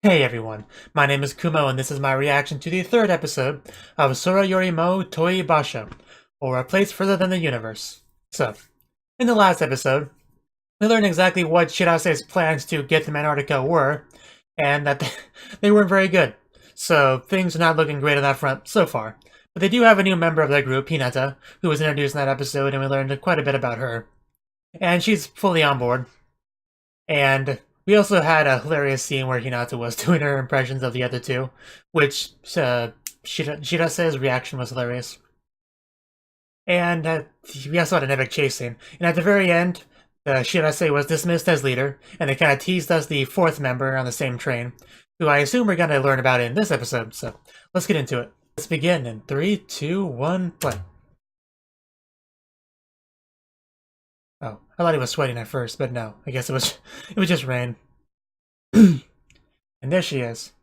Hey everyone, my name is Kumo and this is my reaction to the third episode of Sora Yorimo Toi Basho, or A Place Further Than the Universe. So, in the last episode, we learned exactly what Shirase's plans to get to Antarctica were, and that they weren't very good. So, things are not looking great on that front so far. But they do have a new member of their group, Hinata, who was introduced in that episode, and we learned quite a bit about her. And she's fully on board. And we also had a hilarious scene where Hinata was doing her impressions of the other two, which Shirase's reaction was hilarious. And we also had an epic chase scene. And at the very end, Shirase was dismissed as leader, and they kind of teased us the fourth member on the same train, who I assume we're going to learn about in this episode. So let's get into it. Let's begin in 3, 2, 1, play. Oh, I thought he was sweating at first, but no. I guess it was just rain. And there she is.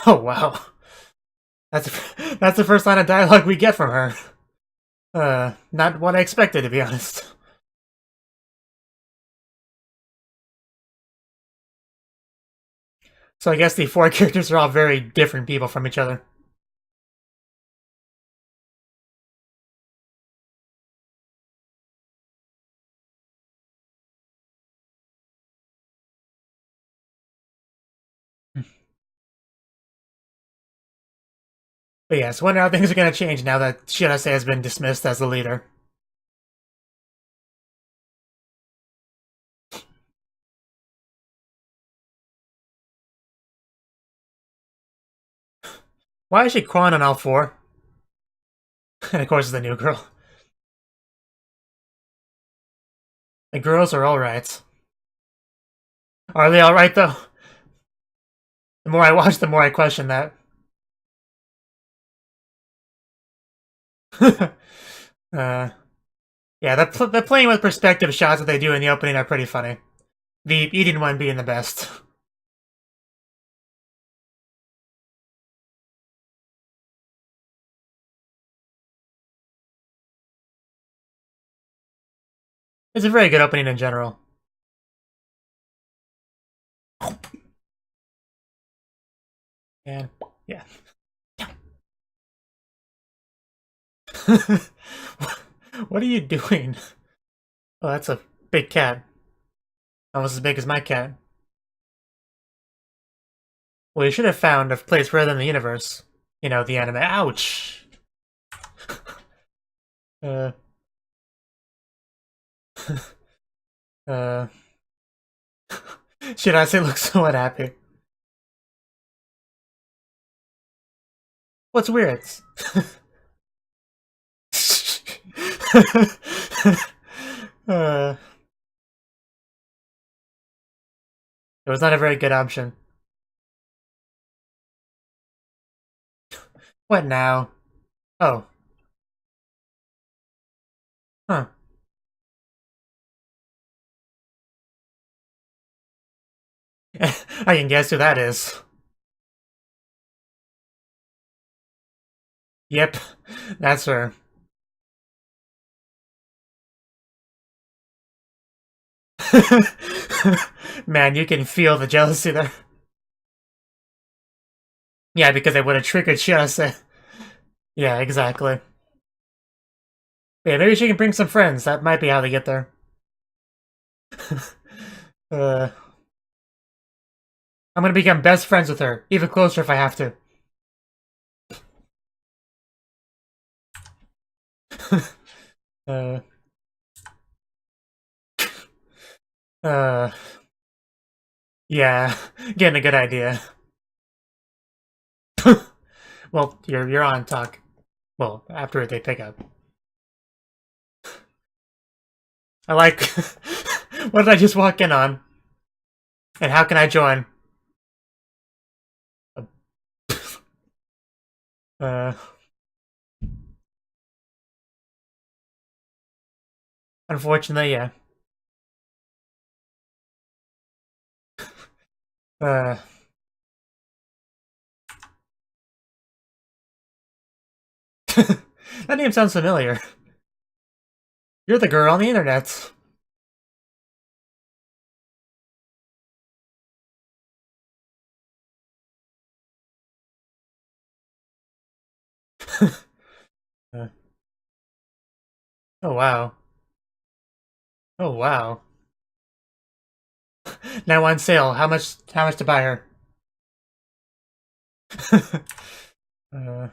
Oh wow. That's that's the first line of dialogue we get from her. Not what I expected, to be honest. So I guess the four characters are all very different people from each other. But yes, wonder how things are going to change now that Shirase has been dismissed as the leader. Why is she crawling on all four? And of course, it's the new girl. The girls are alright. Are they alright, though? The more I watch, the more I question that. Yeah, the playing with perspective shots that they do in the opening are pretty funny. The eating one being the best. It's a very good opening in general. And yeah. What are you doing? Oh, that's a big cat. Almost as big as my cat. Well, you should have found a place further in the universe. You know, the anime. Ouch! uh. uh. Shirase looks so unhappy. What's weird? uh. It was not a very good option. What now? Oh. Huh. I can guess who that is. Yep, that's her. Man, you can feel the jealousy there. Yeah, because they would have triggered Shirase. Yeah, exactly. Yeah, maybe she can bring some friends. That might be how they get there. uh, I'm gonna become best friends with her, even closer if I have to. uh, uh, yeah, getting a good idea. Well, you're on talk. Well, after they pick up. I like. What did I just walk in on? And how can I join? Uh, unfortunately, yeah. Uh, that name sounds familiar. You're the girl on the internet. Uh, oh wow. Oh wow. Now on sale. How much to buy her? uh,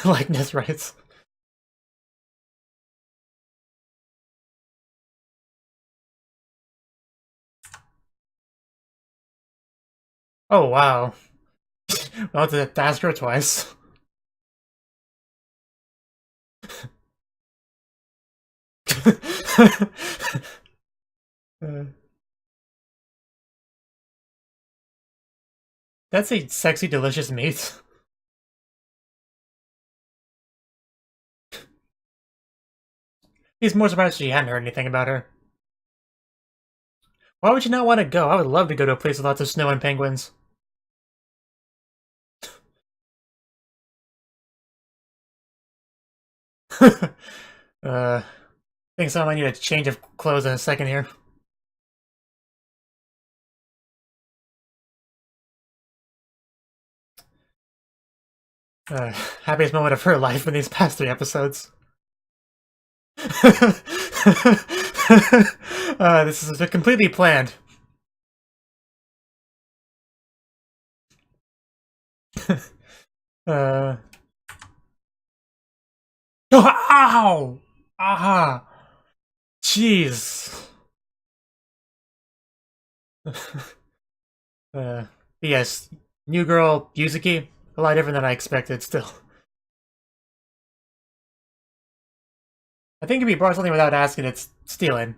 likeness rights. Oh wow. I'll have to ask her twice. Uh, that's a sexy, delicious meat. He's more surprised she hadn't heard anything about her. Why would you not want to go? I would love to go to a place with lots of snow and penguins. I think someone might need a change of clothes in a second here. Happiest moment of her life in these past 3 episodes. This is completely planned. Oh, ow! Aha! Jeez. Yes, new girl Yuzuki, a lot different than I expected. Still, I think if you brought something without asking, it's stealing.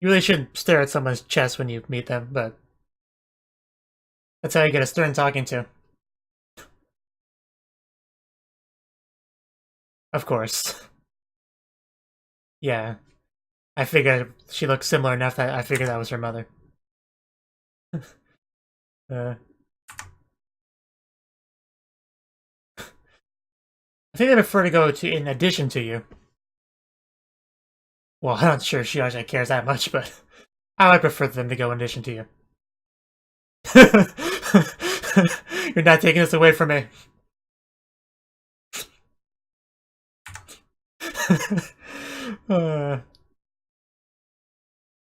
You really shouldn't stare at someone's chest when you meet them, but that's how you get a stern talking to. Of course. Yeah. I figured she looked similar enough that I figured that was her mother. uh, I think they prefer to go to in addition to you. Well, I'm not sure she actually cares that much, but I would prefer them to go in addition to you. You're not taking this away from me.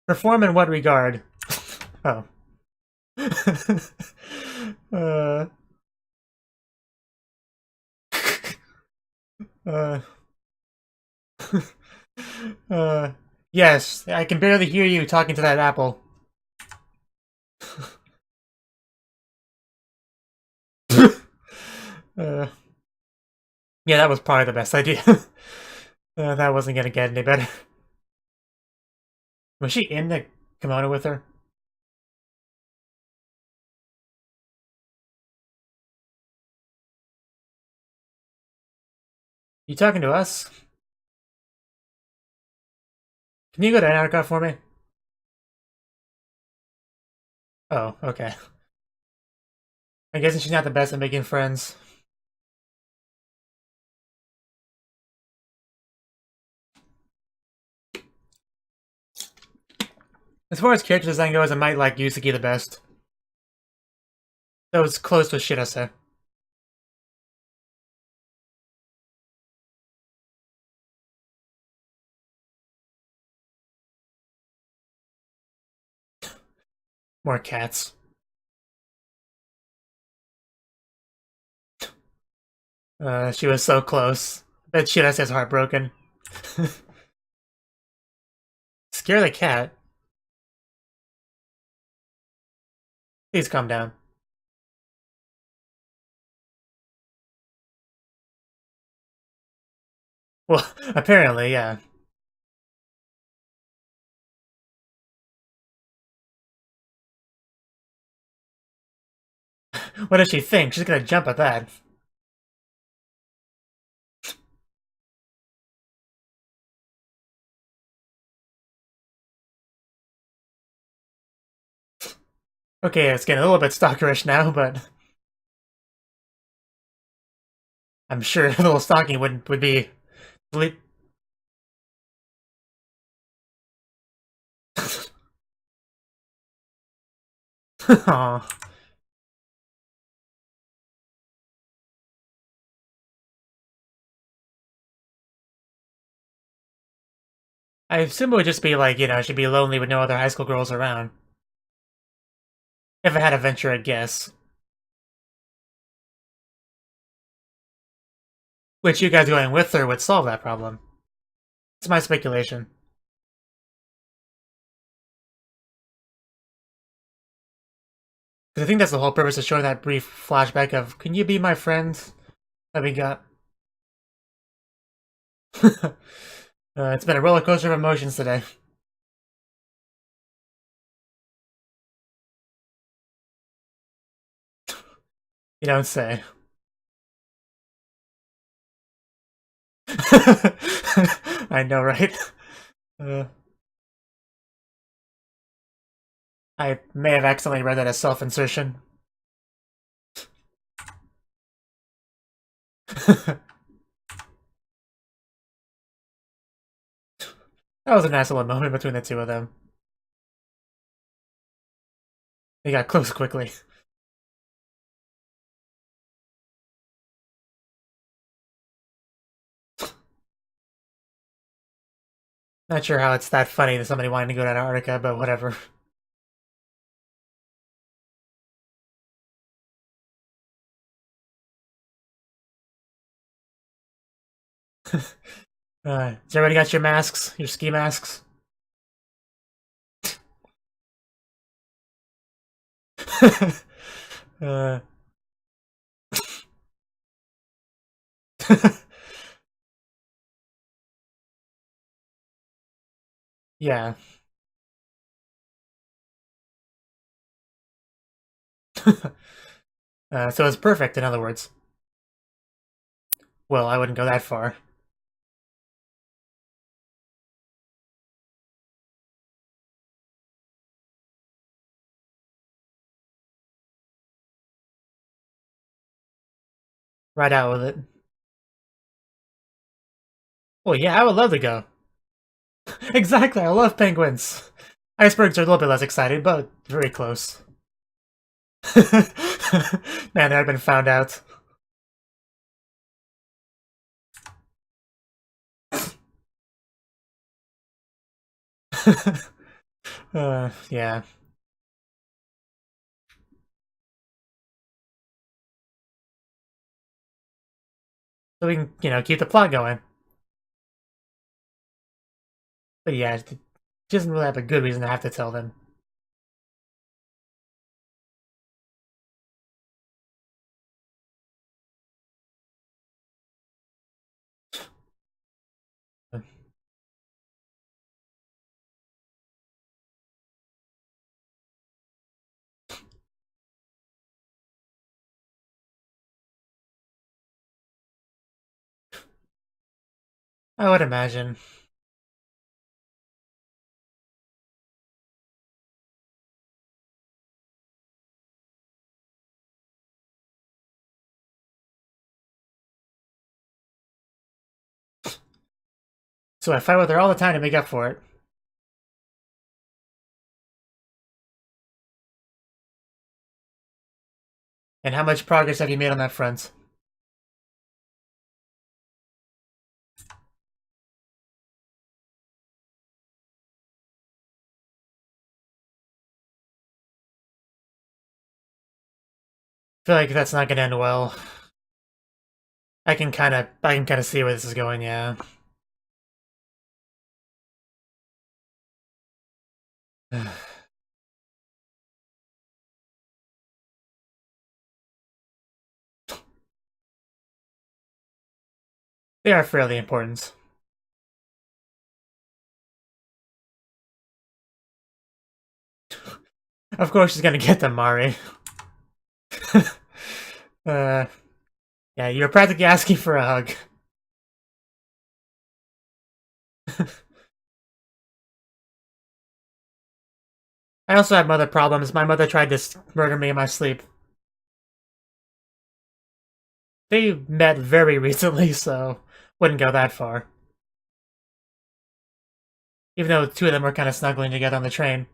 Perform in what regard? Oh. uh, uh, yes, I can barely hear you talking to that apple. Yeah, that was probably the best idea. That wasn't gonna get any better. Was she in the kimono with her? You talking to us? Can you go to Antarctica for me? Oh, okay. I guess she's not the best at making friends. As far as character design goes, I might like Yusuke the best. That was close to Shirase. More cats. She was so close. Bet Shirase's heartbroken. Scare the cat. Please calm down. Well, apparently, yeah. What does she think? She's gonna jump at that. Okay, it's getting a little bit stalkerish now, but I'm sure a little stalking would be Aw. I assume it would just be like, she'd be lonely with no other high school girls around. If I had to venture a guess. Which you guys going with her would solve that problem. It's my speculation. Because I think that's the whole purpose of showing that brief flashback of, can you be my friend that we got? It's been a roller coaster of emotions today. You don't say. I know, right? Uh, I may have accidentally read that as self-insertion. That was a nice little moment between the two of them. They got close quickly. Not sure how it's that funny that somebody wanted to go to Antarctica, but whatever. Has everybody got your masks? Your ski masks? uh, yeah. So it's perfect, in other words. Well, I wouldn't go that far. Right out with it. Well, yeah, I would love to go. Exactly, I love penguins. Icebergs are a little bit less exciting, but very close. Man, I've been found out. Yeah. So we can, keep the plot going. But yeah, she doesn't really have a good reason to have to tell them. I would imagine. So I fight with her all the time to make up for it. And how much progress have you made on that front? I feel like that's not gonna end well. I can kind of see where this is going. Yeah. They are fairly important. Of course, she's gonna get them, Mari. uh, yeah, you're practically asking for a hug. I also have mother problems. My mother tried to murder me in my sleep. They met very recently, so wouldn't go that far. Even though the two of them were kind of snuggling together on the train.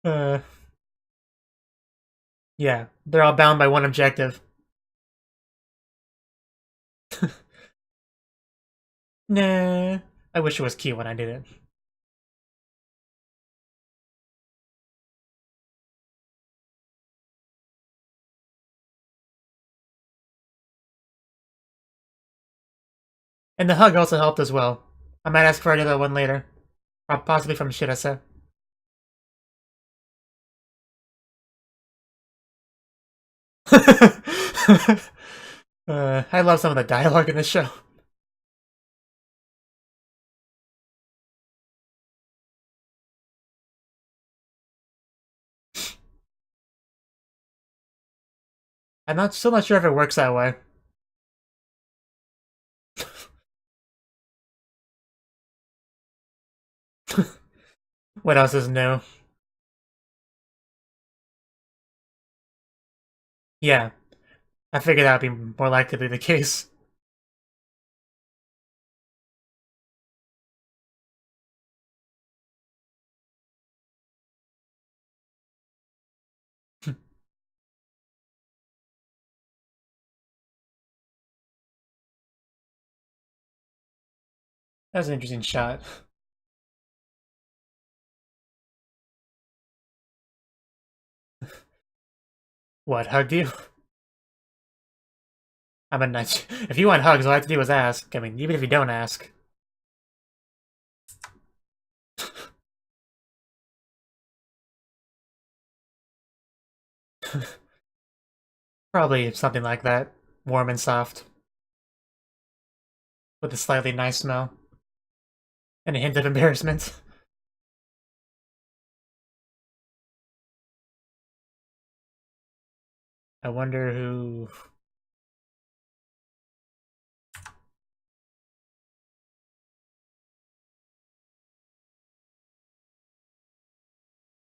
uh, yeah, they're all bound by one objective. Nah, I wish it was Kyuu when I did it. And the hug also helped as well. I might ask for another one later. Possibly from Shirase. I love some of the dialogue in this show. Still not sure if it works that way. What else is new? Yeah, I figured that would be more likely to be the case. That's an interesting shot. What, hugged you? I mean, if you want hugs, all I have to do is ask. I mean, even if you don't ask. Probably something like that. Warm and soft. With a slightly nice smell. And a hint of embarrassment. I wonder who...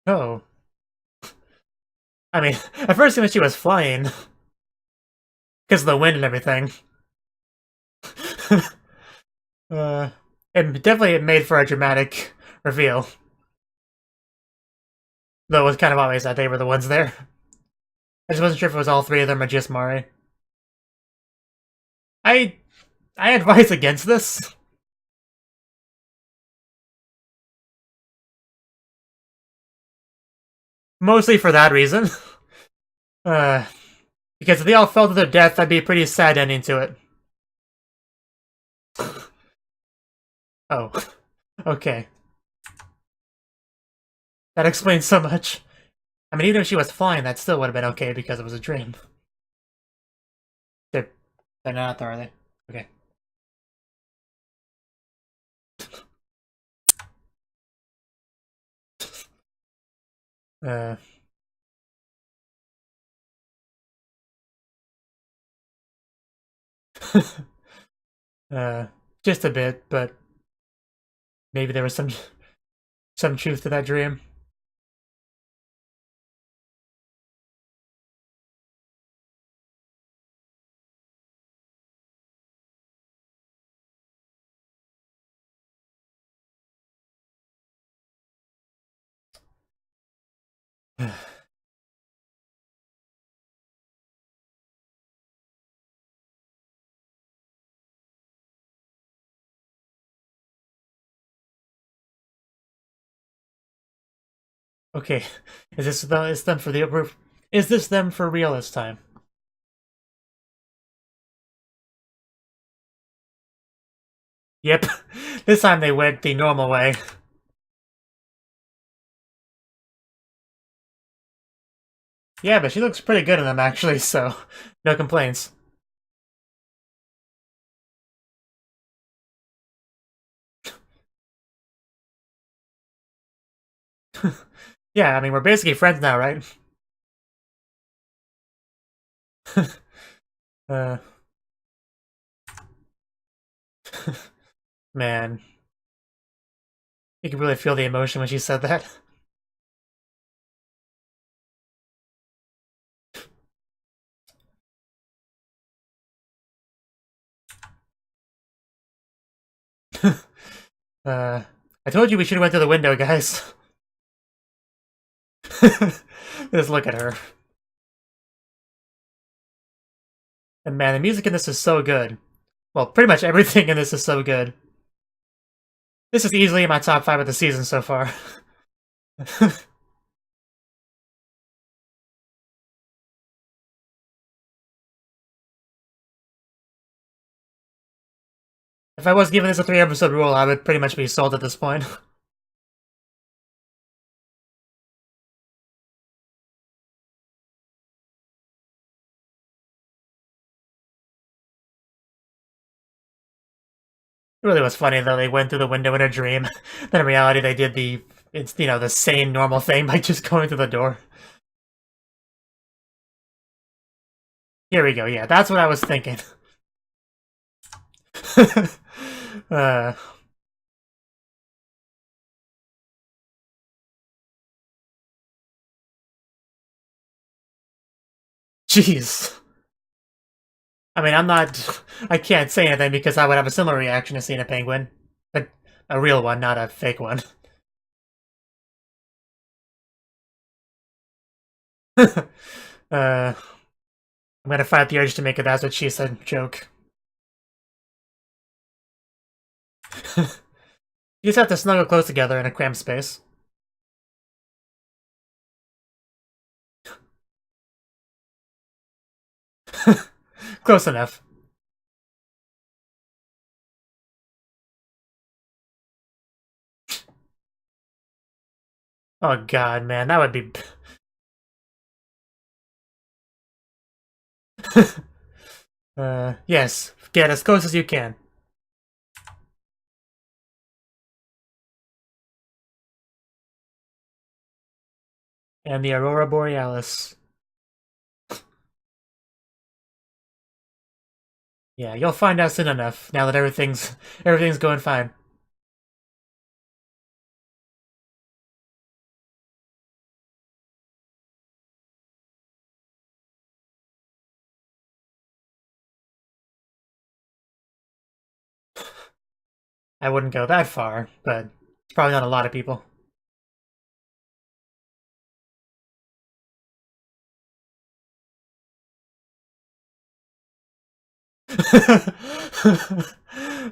Oh. I mean, at first when she was flying. Because of the wind and everything. It definitely made for a dramatic reveal. Though it was kind of obvious that they were the ones there. I just wasn't sure if it was all three of them or just Mari. I advise against this. Mostly for that reason. Because if they all fell to their death, that'd be a pretty sad ending to it. Oh. Okay. That explains so much. I mean, even if she was flying, that still would have been okay because it was a dream. They're, they're not there, are they? Okay. Uh... uh, just a bit, but maybe there was some truth to that dream. Okay, is them for the is this them for real this time? Yep, this time they went the normal way. Yeah, but she looks pretty good in them actually, so no complaints. Yeah, I mean we're basically friends now, right? uh, man, you can really feel the emotion when she said that. I told you we should have went through the window, guys. Just look at her. And man, the music in this is so good. Well, pretty much everything in this is so good. This is easily in my top 5 of the season so far. If I was given this a 3-episode rule, I would pretty much be sold at this point. It really was funny though. They went through the window in a dream. Then in reality, they did the sane normal thing by just going through the door. Here we go. Yeah, that's what I was thinking. uh, Jeez. I mean, I can't say anything because I would have a similar reaction to seeing a penguin. But a real one, not a fake one. I'm gonna fight the urge to make a "that's what she said" joke. You just have to snuggle close together in a cramped space. Close enough. Oh god, man, that would be... yes, get as close as you can. And the Aurora Borealis. Yeah, you'll find out soon enough, now that everything's going fine. I wouldn't go that far, but it's probably not a lot of people.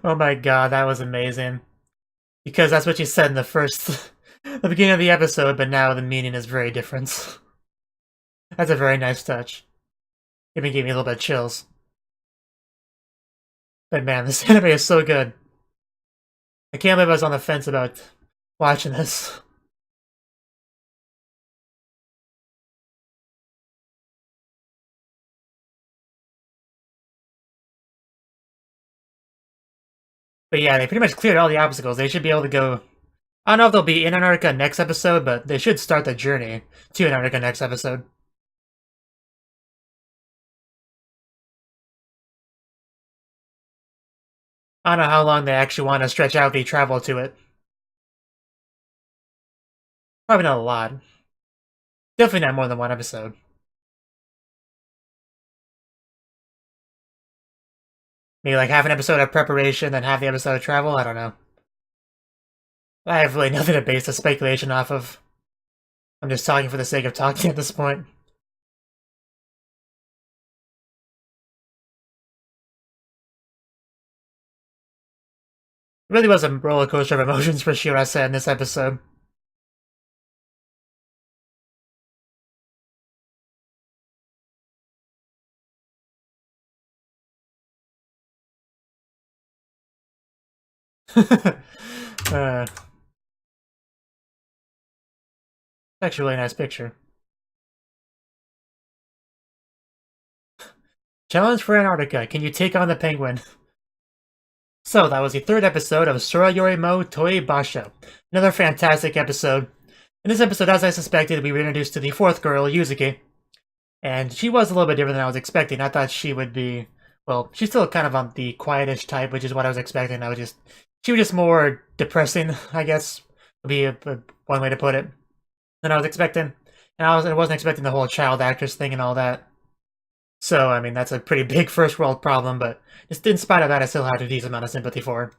Oh my god, that was amazing. Because that's what you said in the beginning of the episode, but now the meaning is very different. That's a very nice touch. Even gave me a little bit of chills. But man, this anime is so good. I can't believe I was on the fence about watching this. But yeah, they pretty much cleared all the obstacles. They should be able to go... I don't know if they'll be in Antarctica next episode, but they should start the journey to Antarctica next episode. I don't know how long they actually want to stretch out the travel to it. Probably not a lot. Definitely not more than 1 episode. Maybe like half an episode of preparation, then half the episode of travel? I don't know. I have really nothing to base the speculation off of. I'm just talking for the sake of talking at this point. It really was a roller coaster of emotions for Shirase in this episode. Actually a really nice picture. Challenge for Antarctica. Can you take on the penguin? So, that was the 3rd episode of Sora Yorimo Toi Basho. Another fantastic episode. In this episode, as I suspected, we were introduced to the 4th girl, Yuzuki. And she was a little bit different than I was expecting. I thought she would be... Well, she's still kind of on the quietish type, which is what I was expecting. She was just more depressing, I guess, would be one way to put it, than I was expecting. And I wasn't expecting the whole child actress thing and all that. So, I mean, that's a pretty big first world problem, but just in spite of that, I still had a decent amount of sympathy for her.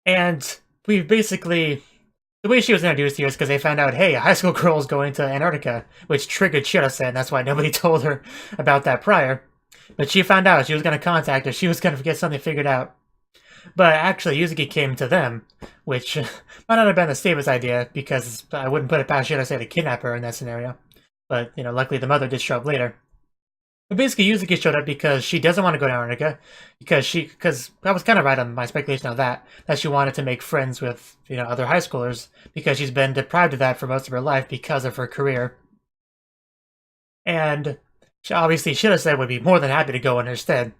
And we basically... The way she was introduced here is because they found out, hey, a high school girl is going to Antarctica, which triggered Shirase, and that's why nobody told her about that prior. But she found out she was going to contact her, she was going to get something figured out. But actually, Yuzuki came to them, which might not have been the safest idea, because I wouldn't put it past Shirase to kidnap her in that scenario. But, you know, luckily the mother did show up later. But basically, Yuzuki showed up because she doesn't want to go to Antarctica, because I was kind of right on my speculation of that she wanted to make friends with, you know, other high schoolers, because she's been deprived of that for most of her life because of her career. And obviously, Shirase would be more than happy to go in her stead.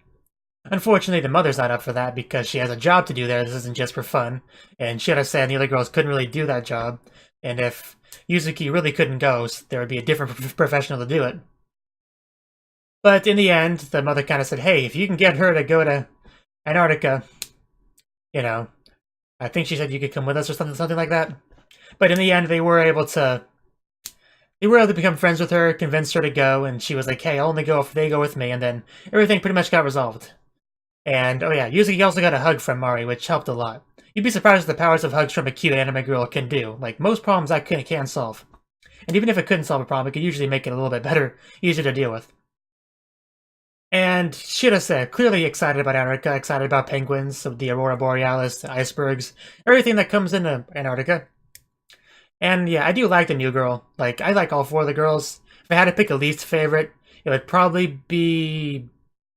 Unfortunately, the mother's not up for that because she has a job to do there. This isn't just for fun. And Shirase and the other girls couldn't really do that job. And if Yuzuki really couldn't go, there would be a different professional to do it. But in the end, the mother kind of said, hey, if you can get her to go to Antarctica, you know, I think she said you could come with us or something like that. But in the end, they were able to become friends with her, convince her to go, and she was like, hey, I'll only go if they go with me, and then everything pretty much got resolved. And, oh yeah, Yuzuki also got a hug from Mari, which helped a lot. You'd be surprised at the powers of hugs from a cute anime girl can do. Like, most problems that can solve. And even if it couldn't solve a problem, it could usually make it a little bit better, easier to deal with. And Shirase, clearly excited about Antarctica, excited about penguins, the Aurora Borealis, the icebergs, everything that comes into Antarctica. And yeah, I do like the new girl. Like, I like all four of the girls. If I had to pick a least favorite, it would probably be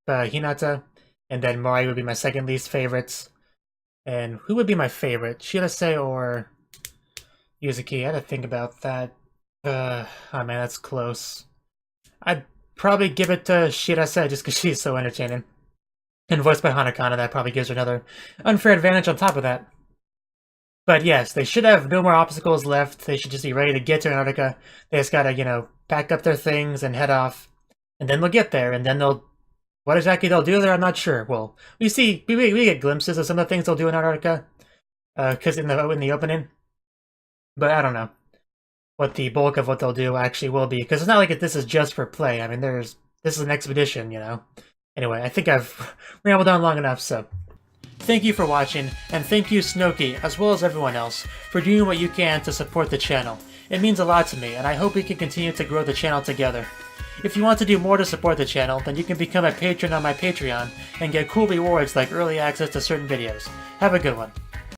Hinata, and then Mari would be my second least favorites. And who would be my favorite? Shirase or Yuzuki? I had to think about that. Oh man, that's close. I'd probably give it to Shirase just because she's so entertaining. And voiced by Hanakana, that probably gives her another unfair advantage on top of that. But yes, they should have no more obstacles left. They should just be ready to get to Antarctica. They just gotta, you know, pack up their things and head off. And then they'll get there, and then they'll... What exactly they'll do there, I'm not sure. Well, we get glimpses of some of the things they'll do in Antarctica. Because in the opening. But I don't know what the bulk of what they'll do actually will be, because it's not like this is just for play. I mean, this is an expedition, you know. Anyway, I think I've rambled on long enough, so thank you for watching, and thank you Cnouki, as well as everyone else, for doing what you can to support the channel. It means a lot to me, and I hope we can continue to grow the channel together. If you want to do more to support the channel, then you can become a patron on my Patreon and get cool rewards like early access to certain videos. Have a good one.